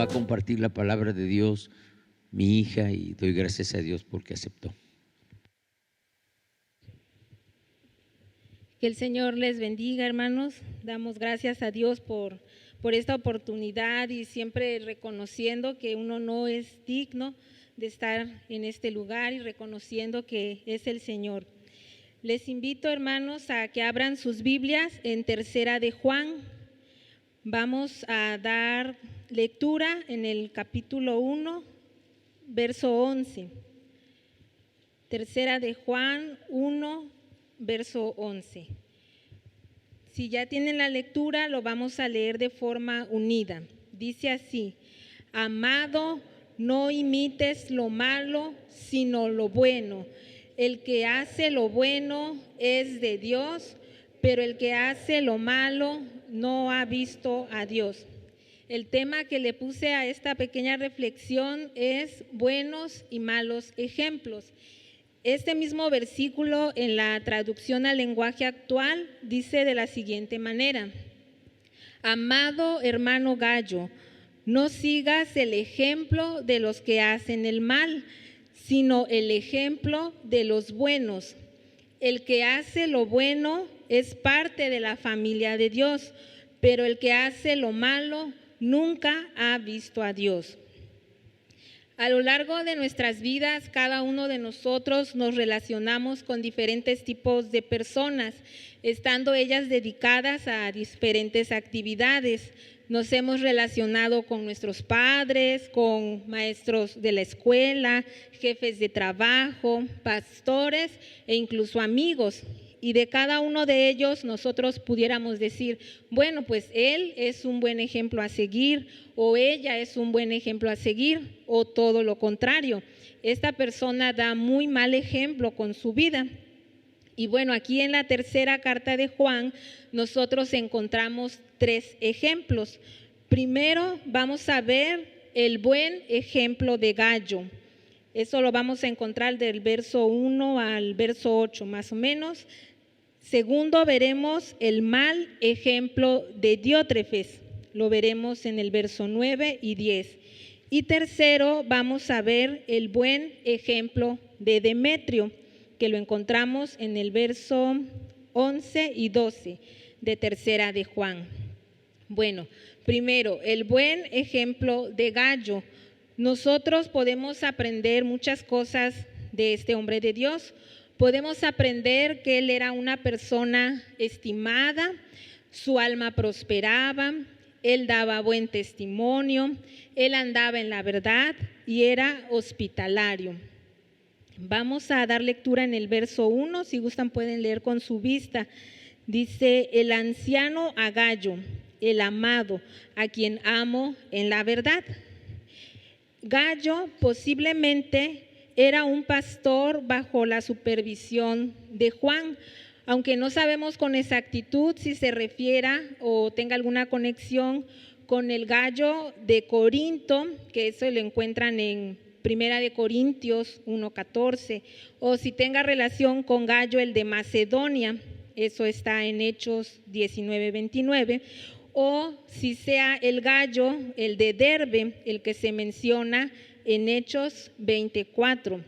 va a compartir la palabra de Dios mi hija, y doy gracias a Dios porque aceptó. Que el Señor les bendiga, hermanos. Damos gracias a Dios por esta oportunidad, y siempre reconociendo que uno no es digno de estar en este lugar, y reconociendo que es el Señor. Les invito, hermanos, a que abran sus Biblias en Tercera de Juan. Vamos a dar lectura en el capítulo 1, verso 11. Tercera de Juan 1, verso 11. Si ya tienen la lectura, lo vamos a leer de forma unida. Dice así: amado, no imites lo malo, sino lo bueno. El que hace lo bueno es de Dios, pero el que hace lo malo no ha visto a Dios. El tema que le puse a esta pequeña reflexión es buenos y malos ejemplos. Este mismo versículo en la traducción al lenguaje actual dice de la siguiente manera: amado hermano Gallo, no sigas el ejemplo de los que hacen el mal, sino el ejemplo de los buenos. El que hace lo bueno es parte de la familia de Dios, pero el que hace lo malo nunca ha visto a Dios. A lo largo de nuestras vidas, cada uno de nosotros nos relacionamos con diferentes tipos de personas, estando ellas dedicadas a diferentes actividades. Nos hemos relacionado con nuestros padres, con maestros de la escuela, jefes de trabajo, pastores e incluso amigos. Y de cada uno de ellos nosotros pudiéramos decir, bueno, pues él es un buen ejemplo a seguir, o ella es un buen ejemplo a seguir, o todo lo contrario. Esta persona da muy mal ejemplo con su vida. Y bueno, aquí en la tercera carta de Juan, nosotros encontramos 3 ejemplos. Primero vamos a ver el buen ejemplo de Gallo. Eso lo vamos a encontrar del verso 1 al verso 8, más o menos. Segundo, veremos el mal ejemplo de Diótrefes. Lo veremos en el verso 9 y 10. Y tercero, vamos a ver el buen ejemplo de Demetrio, que lo encontramos en el verso 11 y 12 de Tercera de Juan. Bueno, primero, el buen ejemplo de Gallo. Nosotros podemos aprender muchas cosas de este hombre de Dios. Podemos aprender que él era una persona estimada, su alma prosperaba, él daba buen testimonio, él andaba en la verdad y era hospitalario. Vamos a dar lectura en el verso 1, si gustan pueden leer con su vista. Dice: el anciano a Gallo, el amado, a quien amo en la verdad. Gallo posiblemente era un pastor bajo la supervisión de Juan, aunque no sabemos con exactitud si se refiera o tenga alguna conexión con el Gallo de Corinto, que eso lo encuentran en Primera de Corintios 1:14, o si tenga relación con Gallo el de Macedonia, eso está en Hechos 19:29, o si sea el Gallo, el de Derbe, el que se menciona en Hechos 24.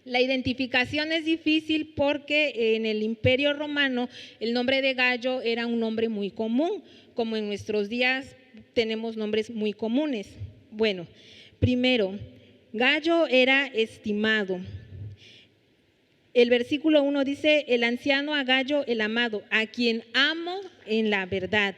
La identificación es difícil porque en el Imperio Romano el nombre de Gallo era un nombre muy común, como en nuestros días tenemos nombres muy comunes. Bueno, primero, Gallo era estimado. El versículo 1 dice: el anciano a Gallo el amado, a quien amo en la verdad.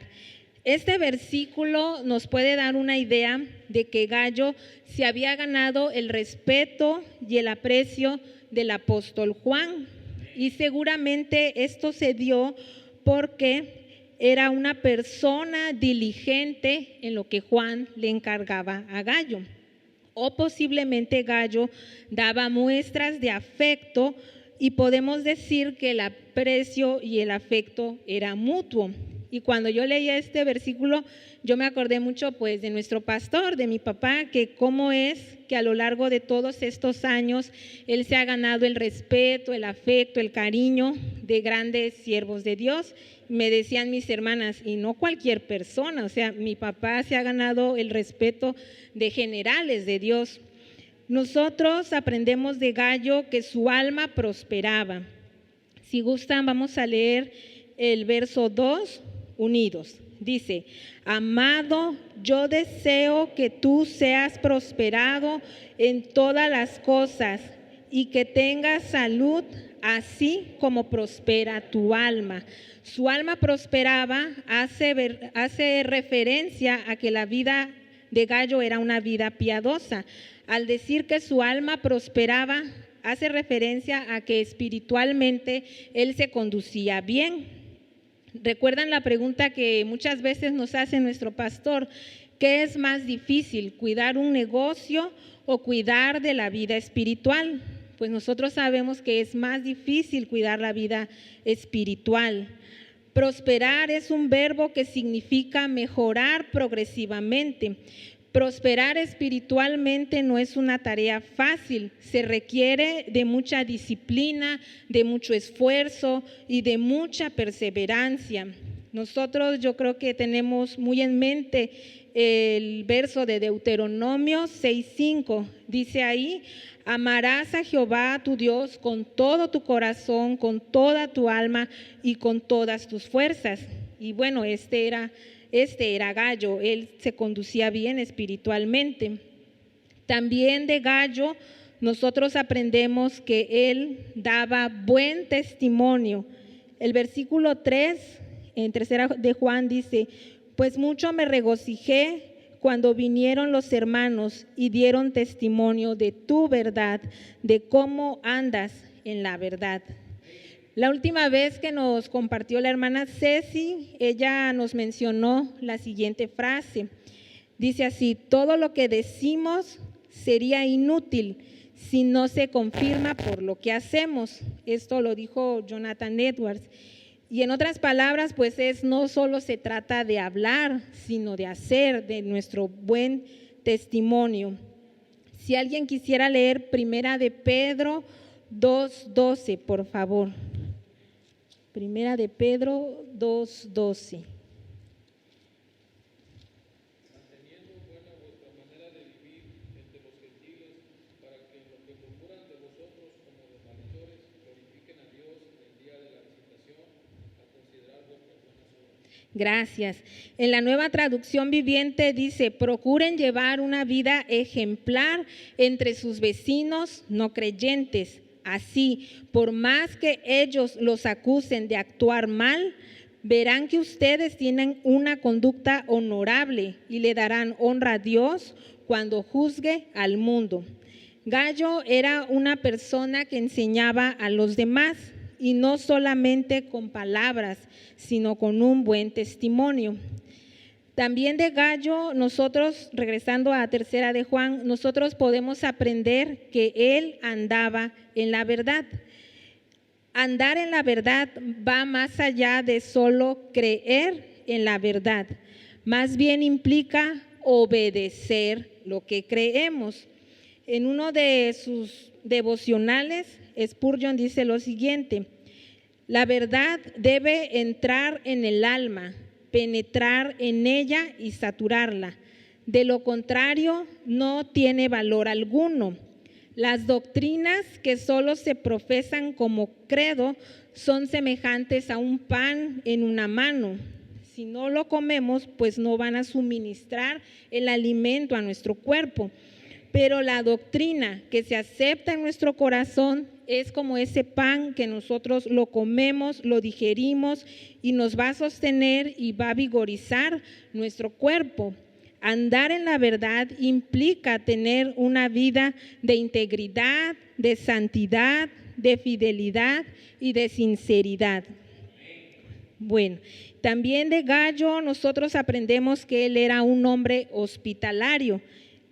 Este versículo nos puede dar una idea de que Gallo se había ganado el respeto y el aprecio del apóstol Juan, y seguramente esto se dio porque era una persona diligente en lo que Juan le encargaba a Gallo, o posiblemente Gallo daba muestras de afecto, y podemos decir que el aprecio y el afecto era mutuo. Y cuando yo leía este versículo, yo me acordé mucho pues de nuestro pastor, de mi papá, que cómo es que a lo largo de todos estos años él se ha ganado el respeto, el afecto, el cariño de grandes siervos de Dios, Me decían mis hermanas, y no cualquier persona, o sea, mi papá se ha ganado el respeto de generales de Dios. Nosotros aprendemos de Gallo que su alma prosperaba. Si gustan, vamos a leer el verso 2, unidos. Dice: amado, yo deseo que tú seas prosperado en todas las cosas y que tengas salud, así como prospera tu alma. Su alma prosperaba, hace referencia a que la vida de Gallo era una vida piadosa. Al decir que su alma prosperaba, hace referencia a que espiritualmente él se conducía bien. ¿Recuerdan la pregunta que muchas veces nos hace nuestro pastor? ¿Qué es más difícil, cuidar un negocio o cuidar de la vida espiritual? Pues nosotros sabemos que es más difícil cuidar la vida espiritual. Prosperar es un verbo que significa mejorar progresivamente. Prosperar espiritualmente no es una tarea fácil, se requiere de mucha disciplina, de mucho esfuerzo y de mucha perseverancia. Nosotros, yo creo que tenemos muy en mente el verso de Deuteronomio 6:5. Dice ahí: amarás a Jehová tu Dios con todo tu corazón, con toda tu alma y con todas tus fuerzas. Y bueno, este era Gallo, él se conducía bien espiritualmente. También de Gallo nosotros aprendemos que él daba buen testimonio. El versículo 3, en tercera de Juan, dice: pues mucho me regocijé cuando vinieron los hermanos y dieron testimonio de tu verdad, de cómo andas en la verdad. La última vez que nos compartió la hermana Ceci, ella nos mencionó la siguiente frase. Dice así: todo lo que decimos sería inútil si no se confirma por lo que hacemos. Esto lo dijo Jonathan Edwards. Y en otras palabras, pues no solo se trata de hablar, sino de hacer, de nuestro buen testimonio. Si alguien quisiera leer Primera de Pedro 2:12, por favor. Primera de Pedro 2:12. Manteniendo buena vuestra manera de vivir entre los gentiles, para que en lo que murmuran de vosotros como de malhechores, glorifiquen a Dios en el día de la visitación, a considerar vuestras buenas obras. Gracias. En la Nueva Traducción Viviente dice: procuren llevar una vida ejemplar entre sus vecinos no creyentes. Así, por más que ellos los acusen de actuar mal, verán que ustedes tienen una conducta honorable y le darán honra a Dios cuando juzgue al mundo. Gallo era una persona que enseñaba a los demás, y no solamente con palabras, sino con un buen testimonio. También de Gallo, nosotros, regresando a tercera de Juan, nosotros podemos aprender que él andaba en la verdad. Andar en la verdad va más allá de solo creer en la verdad. Más bien implica obedecer lo que creemos. En uno de sus devocionales, Spurgeon dice lo siguiente: la verdad debe entrar en el alma, penetrar en ella y saturarla. De lo contrario, no tiene valor alguno. Las doctrinas que solo se profesan como credo son semejantes a un pan en una mano. Si no lo comemos, pues no van a suministrar el alimento a nuestro cuerpo. Pero la doctrina que se acepta en nuestro corazón es como ese pan que nosotros lo comemos, lo digerimos y nos va a sostener y va a vigorizar nuestro cuerpo. Andar en la verdad implica tener una vida de integridad, de santidad, de fidelidad y de sinceridad. Bueno, también de Gallo nosotros aprendemos que él era un hombre hospitalario.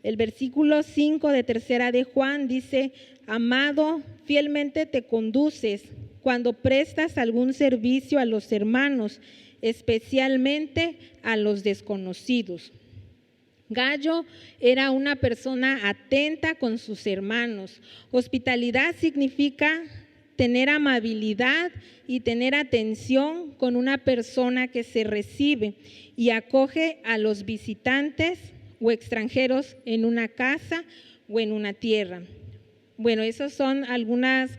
El versículo 5 de tercera de Juan dice: amado, fielmente te conduces cuando prestas algún servicio a los hermanos, especialmente a los desconocidos. Gallo era una persona atenta con sus hermanos. Hospitalidad significa tener amabilidad y tener atención con una persona que se recibe y acoge a los visitantes o extranjeros en una casa o en una tierra. Bueno, esas son algunas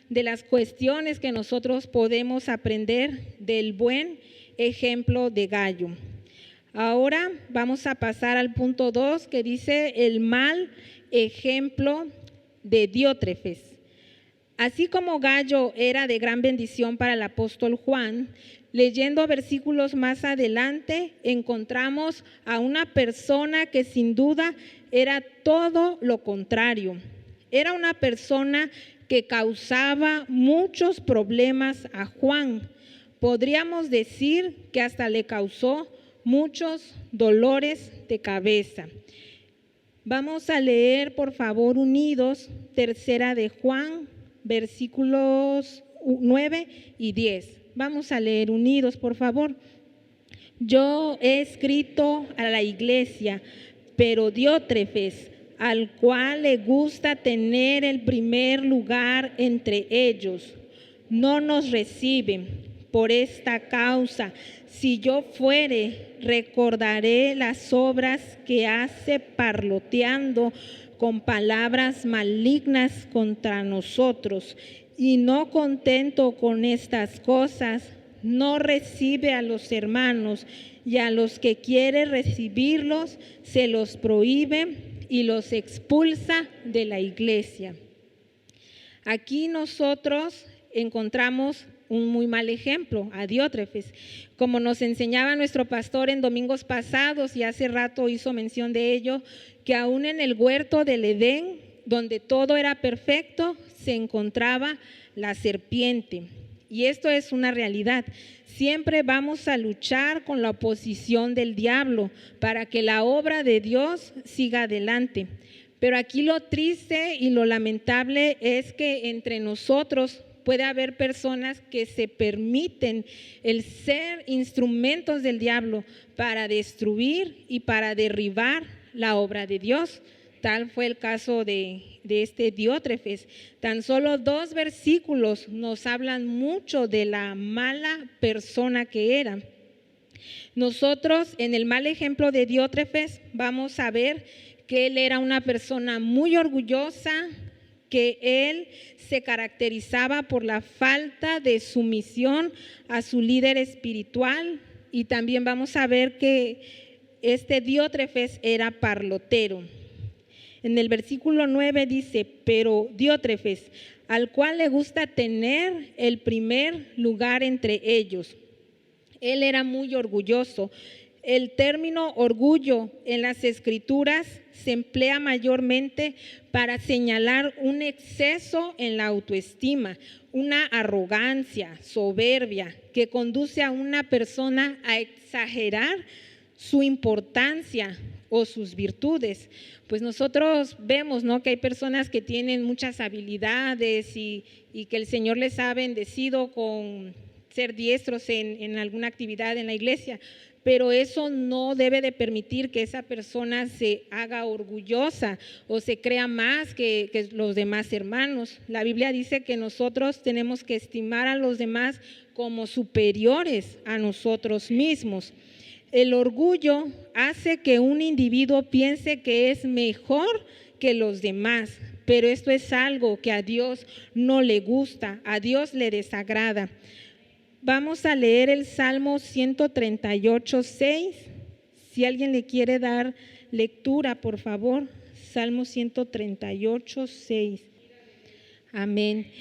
de las cuestiones que nosotros podemos aprender del buen ejemplo de Gayo. Ahora vamos a pasar al punto 2, que dice el mal ejemplo de Diótrefes. Así como Gayo era de gran bendición para el apóstol Juan, leyendo versículos más adelante, encontramos a una persona que sin duda era todo lo contrario. Era una persona que causaba muchos problemas a Juan. Podríamos decir que hasta le causó muchos dolores de cabeza. Vamos a leer, por favor, unidos, 3 de Juan, versículos 9 y 10. Vamos a leer unidos, por favor. Yo he escrito a la iglesia, pero Diótrefes, al cual le gusta tener el primer lugar entre ellos, no nos recibe. Por esta causa, si yo fuere, recordaré las obras que hace parloteando con palabras malignas contra nosotros, y no contento con estas cosas, no recibe a los hermanos, y a los que quiere recibirlos se los prohíbe y los expulsa de la iglesia. Aquí nosotros encontramos un muy mal ejemplo, a Diótrefes. Como nos enseñaba nuestro pastor en domingos pasados, y hace rato hizo mención de ello, que aún en el huerto del Edén, donde todo era perfecto, se encontraba la serpiente. Y esto es una realidad. Siempre vamos a luchar con la oposición del diablo para que la obra de Dios siga adelante. Pero aquí lo triste y lo lamentable es que entre nosotros puede haber personas que se permiten el ser instrumentos del diablo para destruir y para derribar la obra de Dios. Tal fue el caso de este Diótrefes. Tan solo 2 versículos nos hablan mucho de la mala persona que era. Nosotros en el mal ejemplo de Diótrefes vamos a ver que él era una persona muy orgullosa, que él se caracterizaba por la falta de sumisión a su líder espiritual, y también vamos a ver que este Diótrefes era parlotero. En el versículo 9 dice, pero Diótrefes, al cual le gusta tener el primer lugar entre ellos. Él era muy orgulloso. El término orgullo en las Escrituras se emplea mayormente para señalar un exceso en la autoestima, una arrogancia, soberbia, que conduce a una persona a exagerar su importancia o sus virtudes. Pues nosotros vemos, ¿no?, que hay personas que tienen muchas habilidades y que el Señor les ha bendecido con ser diestros en alguna actividad en la iglesia, pero eso no debe de permitir que esa persona se haga orgullosa o se crea más que los demás hermanos. La Biblia dice que nosotros tenemos que estimar a los demás como superiores a nosotros mismos. El orgullo hace que un individuo piense que es mejor que los demás, pero esto es algo que a Dios no le gusta, a Dios le desagrada. Vamos a leer el Salmo 138:6. Si alguien le quiere dar lectura, por favor. Salmo 138:6. Amén.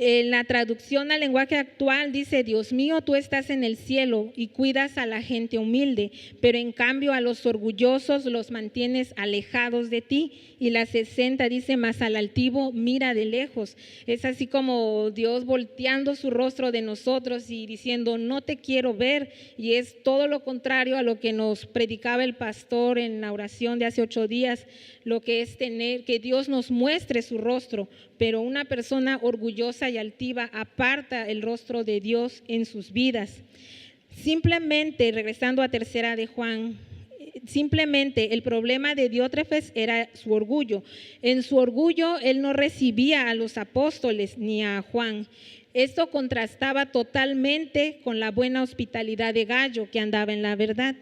En la traducción al lenguaje actual dice, Dios mío, tú estás en el cielo y cuidas a la gente humilde, pero en cambio a los orgullosos los mantienes alejados de ti. Y la 60 dice, mas al altivo mira de lejos. Es así como Dios volteando su rostro de nosotros y diciendo, no te quiero ver. Y es todo lo contrario a lo que nos predicaba el pastor en la oración de hace 8 días, lo que es tener, que Dios nos muestre su rostro. Pero una persona orgullosa y altiva aparta el rostro de Dios en sus vidas. Simplemente, regresando a 3 de Juan, Simplemente el problema de Diótrefes era su orgullo. En su orgullo él no recibía a los apóstoles ni a Juan. Esto contrastaba totalmente con la buena hospitalidad de Gayo, que andaba en la verdad.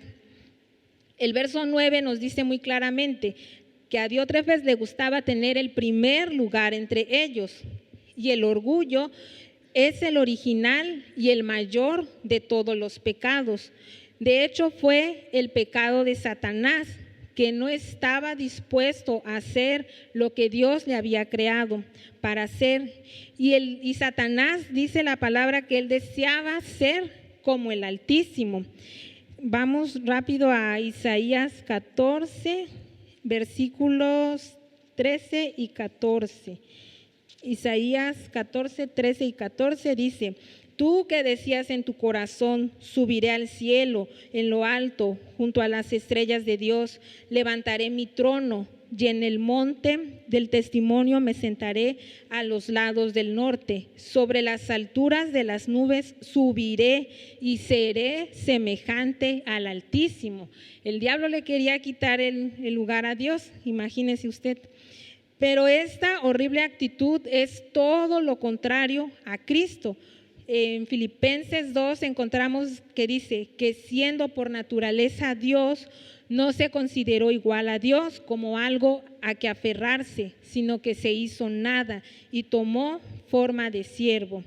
El verso 9 nos dice muy claramente que a Diótrefes le gustaba tener el primer lugar entre ellos, y el orgullo es el original y el mayor de todos los pecados. De hecho, fue el pecado de Satanás, que no estaba dispuesto a hacer lo que Dios le había creado para hacer. Y Satanás, dice la palabra, que él deseaba ser como el Altísimo. Vamos rápido a Isaías 14, versículos 13 y 14. Isaías 14, 13 y 14 dice: tú que decías en tu corazón, subiré al cielo, en lo alto, junto a las estrellas de Dios, levantaré mi trono, y en el monte del testimonio me sentaré a los lados del norte. Sobre las alturas de las nubes subiré y seré semejante al Altísimo. El diablo le quería quitar el lugar a Dios, imagínese usted. Pero esta horrible actitud es todo lo contrario a Cristo. En Filipenses 2 encontramos que dice que siendo por naturaleza Dios, no se consideró igual a Dios como algo a que aferrarse, sino que se hizo nada y tomó forma de siervo.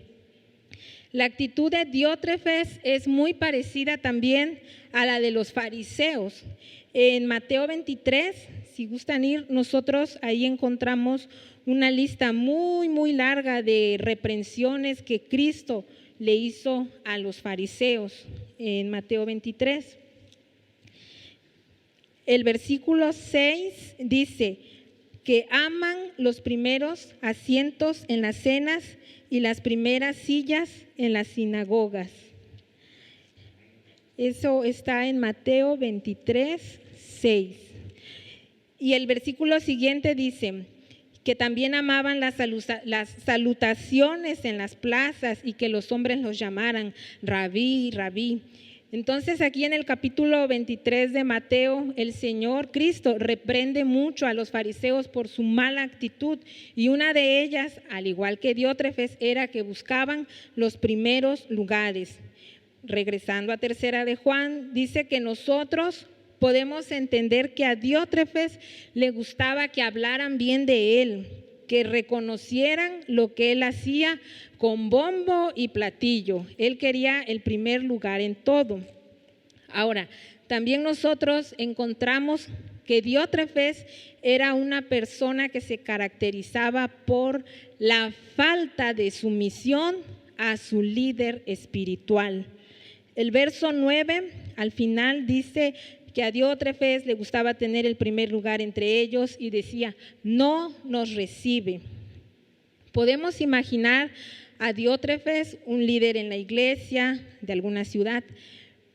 La actitud de Diótrefes es muy parecida también a la de los fariseos. En Mateo 23, si gustan ir, nosotros ahí encontramos una lista muy larga de reprensiones que Cristo le hizo a los fariseos en Mateo 23. El versículo 6 dice que aman los primeros asientos en las cenas y las primeras sillas en las sinagogas. Eso está en Mateo 23, 6. Y el versículo siguiente dice que también amaban las salutaciones en las plazas y que los hombres los llamaran rabí, rabí. Entonces aquí en el capítulo 23 de Mateo, el Señor Cristo reprende mucho a los fariseos por su mala actitud, y una de ellas, al igual que Diótrefes, era que buscaban los primeros lugares. Regresando a tercera de Juan, dice que nosotros podemos entender que a Diótrefes le gustaba que hablaran bien de él, que reconocieran lo que él hacía con bombo y platillo. Él quería el primer lugar en todo. Ahora, también nosotros encontramos que Diótrefes era una persona que se caracterizaba por la falta de sumisión a su líder espiritual. El verso 9 al final dice que a Diótrefes le gustaba tener el primer lugar entre ellos y decía, no nos recibe. Podemos imaginar a Diótrefes, un líder en la iglesia de alguna ciudad,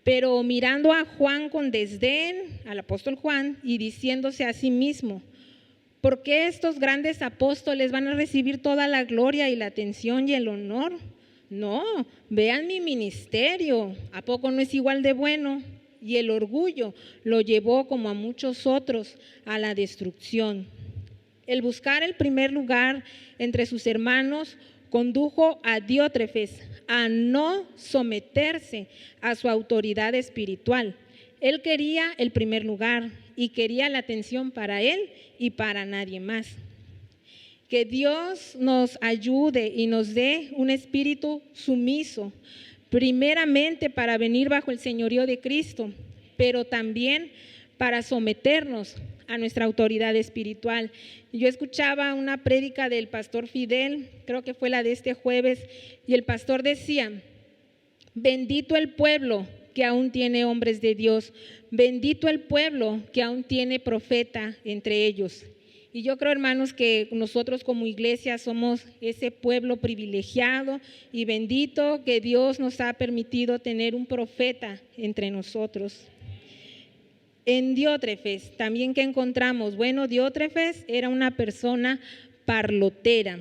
pero mirando a Juan con desdén, al apóstol Juan, y diciéndose a sí mismo, ¿por qué estos grandes apóstoles van a recibir toda la gloria y la atención y el honor? No, vean mi ministerio, ¿a poco no es igual de bueno? Y el orgullo lo llevó, como a muchos otros, a la destrucción. El buscar el primer lugar entre sus hermanos condujo a Diótrefes a no someterse a su autoridad espiritual. Él quería el primer lugar y quería la atención para él y para nadie más. Que Dios nos ayude y nos dé un espíritu sumiso, primeramente para venir bajo el señorío de Cristo, pero también para someternos a nuestra autoridad espiritual. Yo escuchaba una prédica del pastor Fidel, creo que fue la de este jueves, y el pastor decía, bendito el pueblo que aún tiene hombres de Dios, bendito el pueblo que aún tiene profeta entre ellos. Y yo creo, hermanos, que nosotros como iglesia somos ese pueblo privilegiado y bendito que Dios nos ha permitido tener un profeta entre nosotros. En Diótrefes, también que encontramos, bueno, Diótrefes era una persona parlotera.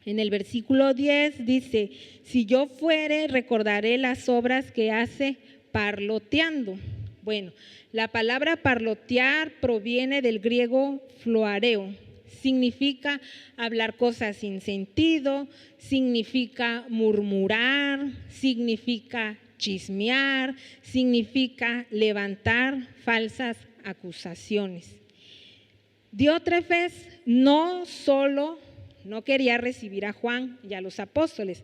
En el versículo 10 dice, si yo fuere, recordaré las obras que hace parloteando. Bueno, la palabra parlotear proviene del griego floareo. Significa hablar cosas sin sentido, significa murmurar, significa chismear, significa levantar falsas acusaciones. Diótrefes no solo no quería recibir a Juan y a los apóstoles,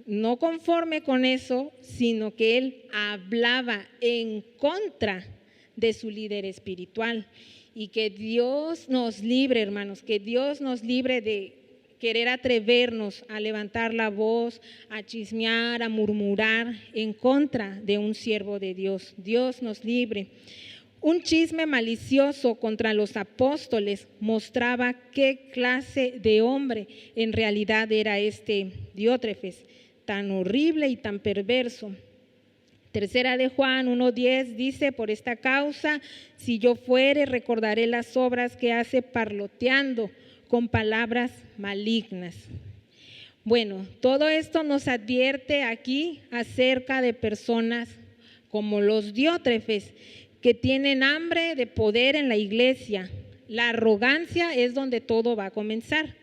no conforme con eso, sino que él hablaba en contra de su líder espiritual. Y que Dios nos libre, hermanos, que Dios nos libre de querer atrevernos a levantar la voz, a chismear, a murmurar en contra de un siervo de Dios. Dios nos libre. Un chisme malicioso contra los apóstoles mostraba qué clase de hombre en realidad era este Diótrefes, tan horrible y tan perverso. Tercera de Juan 1:10 dice: por esta causa, si yo fuere, recordaré las obras que hace parloteando con palabras malignas. Bueno, todo esto nos advierte aquí acerca de personas como los Diótrefes, que tienen hambre de poder en la iglesia. La arrogancia es donde todo va a comenzar.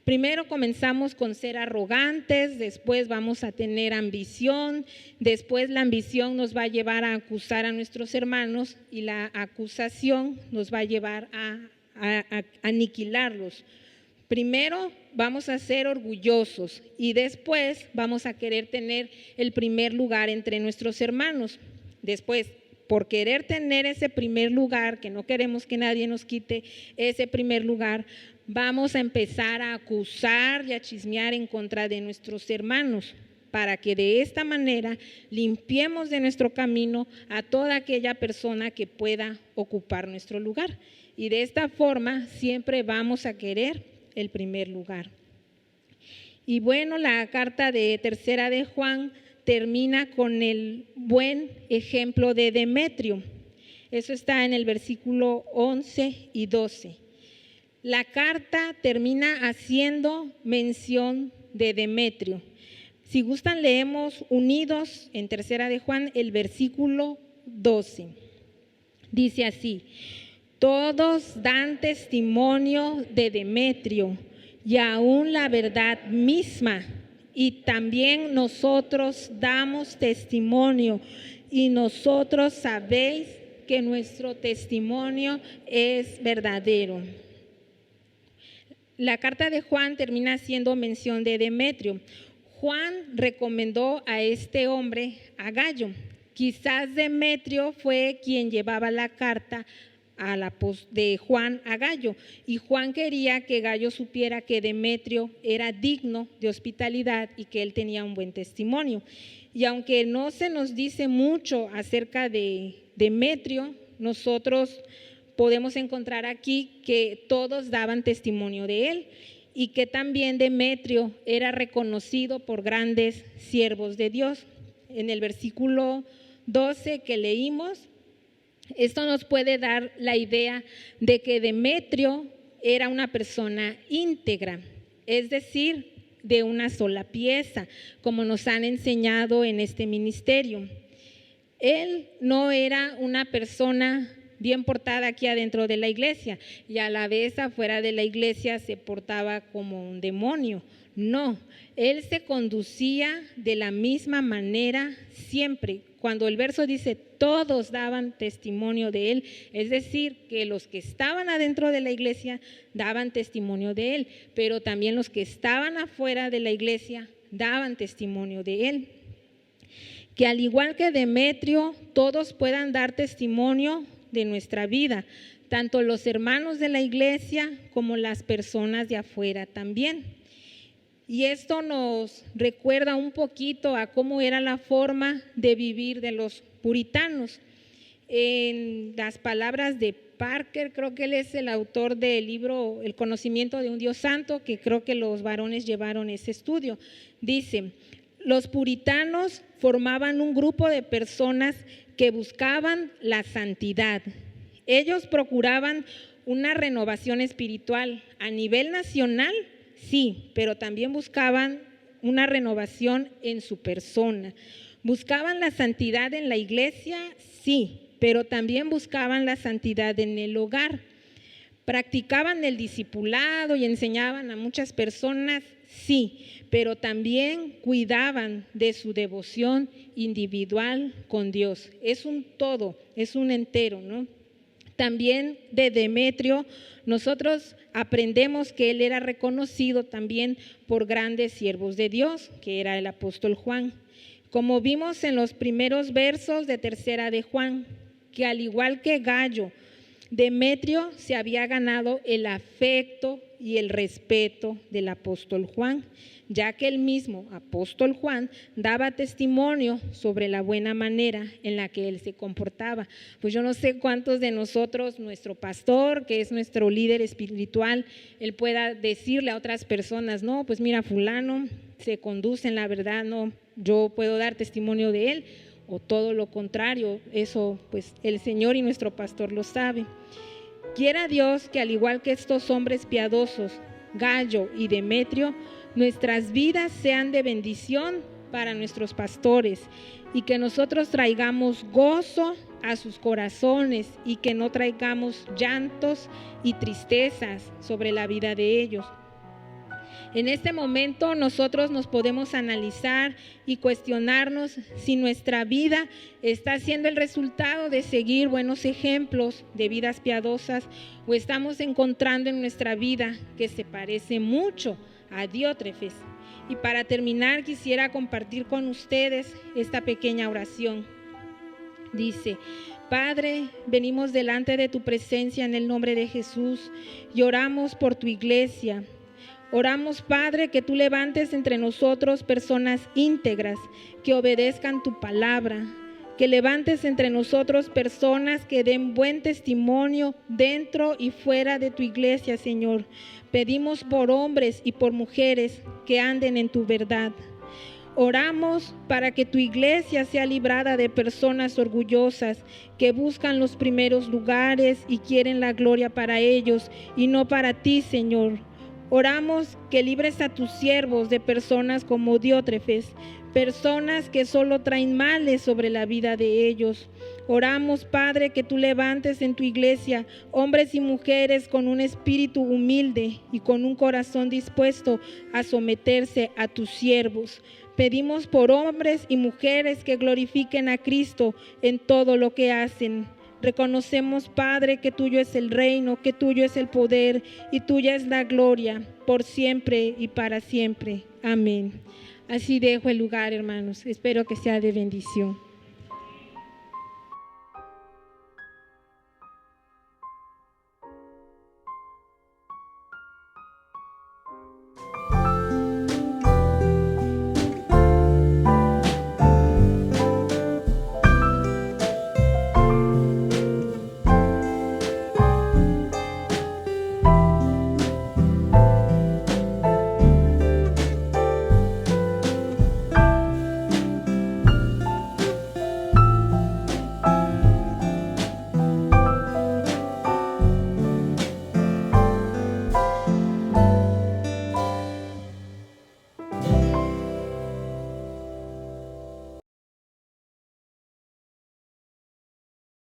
Primero comenzamos con ser arrogantes, después vamos a tener ambición, después la ambición nos va a llevar a acusar a nuestros hermanos y la acusación nos va a llevar a aniquilarlos. Primero vamos a ser orgullosos y después vamos a querer tener el primer lugar entre nuestros hermanos. Después, por querer tener ese primer lugar, que no queremos que nadie nos quite ese primer lugar, vamos a empezar a acusar y a chismear en contra de nuestros hermanos, para que de esta manera limpiemos de nuestro camino a toda aquella persona que pueda ocupar nuestro lugar. Y de esta forma siempre vamos a querer el primer lugar. Y bueno, la carta de Tercera de Juan termina con el buen ejemplo de Demetrio. Eso está en el versículo 11 y 12. La carta termina haciendo mención de Demetrio. Si gustan, leemos unidos en Tercera de Juan el versículo 12. Dice así: todos dan testimonio de Demetrio y aún la verdad misma, y también nosotros damos testimonio, y nosotros sabéis que nuestro testimonio es verdadero. La carta de Juan termina haciendo mención de Demetrio. Juan recomendó a este hombre a Gayo. Quizás Demetrio fue quien llevaba la carta de Juan a Gayo, y Juan quería que Gayo supiera que Demetrio era digno de hospitalidad y que él tenía un buen testimonio. Y aunque no se nos dice mucho acerca de Demetrio, nosotros podemos encontrar aquí que todos daban testimonio de él y que también Demetrio era reconocido por grandes siervos de Dios. En el versículo 12 que leímos, esto nos puede dar la idea de que Demetrio era una persona íntegra, es decir, de una sola pieza, como nos han enseñado en este ministerio. Él no era una persona bien portada aquí adentro de la iglesia y a la vez afuera de la iglesia se portaba como un demonio. No, él se conducía de la misma manera siempre. Cuando el verso dice todos daban testimonio de él, es decir, que los que estaban adentro de la iglesia daban testimonio de él, pero también los que estaban afuera de la iglesia daban testimonio de él. Que al igual que Demetrio, todos puedan dar testimonio de nuestra vida, tanto los hermanos de la iglesia como las personas de afuera también. Y esto nos recuerda un poquito a cómo era la forma de vivir de los puritanos. En las palabras de Parker, creo que él es el autor del libro El conocimiento de un Dios santo, que creo que los varones llevaron ese estudio. Dice: los puritanos formaban un grupo de personas que buscaban la santidad. Ellos procuraban una renovación espiritual a nivel nacional, sí, pero también buscaban una renovación en su persona. ¿Buscaban la santidad en la iglesia? Sí, pero también buscaban la santidad en el hogar. ¿Practicaban el discipulado y enseñaban a muchas personas? Sí, pero también cuidaban de su devoción individual con Dios. Es un todo, es un entero, ¿no? También de Demetrio, nosotros aprendemos que él era reconocido también por grandes siervos de Dios, que era el apóstol Juan. Como vimos en los primeros versos de 3 de Juan, que al igual que Gallo, Demetrio se había ganado el afecto y el respeto del apóstol Juan, ya que el mismo apóstol Juan daba testimonio sobre la buena manera en la que él se comportaba. Pues yo no sé cuántos de nosotros, nuestro pastor, que es nuestro líder espiritual, él pueda decirle a otras personas, no, pues mira, fulano se conduce en la verdad, no, yo puedo dar testimonio de él, o todo lo contrario. Eso pues el Señor y nuestro pastor lo sabe. Quiera Dios que al igual que estos hombres piadosos, Gallo y Demetrio, nuestras vidas sean de bendición para nuestros pastores y que nosotros traigamos gozo a sus corazones y que no traigamos llantos y tristezas sobre la vida de ellos. En este momento nosotros nos podemos analizar y cuestionarnos si nuestra vida está siendo el resultado de seguir buenos ejemplos de vidas piadosas o estamos encontrando en nuestra vida que se parece mucho a Diótrefes. Y para terminar quisiera compartir con ustedes esta pequeña oración. Dice: Padre, venimos delante de tu presencia en el nombre de Jesús y oramos por tu iglesia. Oramos, Padre, que tú levantes entre nosotros personas íntegras que obedezcan tu palabra, que levantes entre nosotros personas que den buen testimonio dentro y fuera de tu iglesia, Señor. Pedimos por hombres y por mujeres que anden en tu verdad. Oramos para que tu iglesia sea librada de personas orgullosas que buscan los primeros lugares y quieren la gloria para ellos y no para ti, Señor. Oramos que libres a tus siervos de personas como Diótrefes, personas que solo traen males sobre la vida de ellos. Oramos, Padre, que tú levantes en tu iglesia hombres y mujeres con un espíritu humilde y con un corazón dispuesto a someterse a tus siervos. Pedimos por hombres y mujeres que glorifiquen a Cristo en todo lo que hacen. Reconocemos, Padre, que tuyo es el reino, que tuyo es el poder y tuya es la gloria, por siempre y para siempre. Amén. Así dejo el lugar, hermanos. Espero que sea de bendición.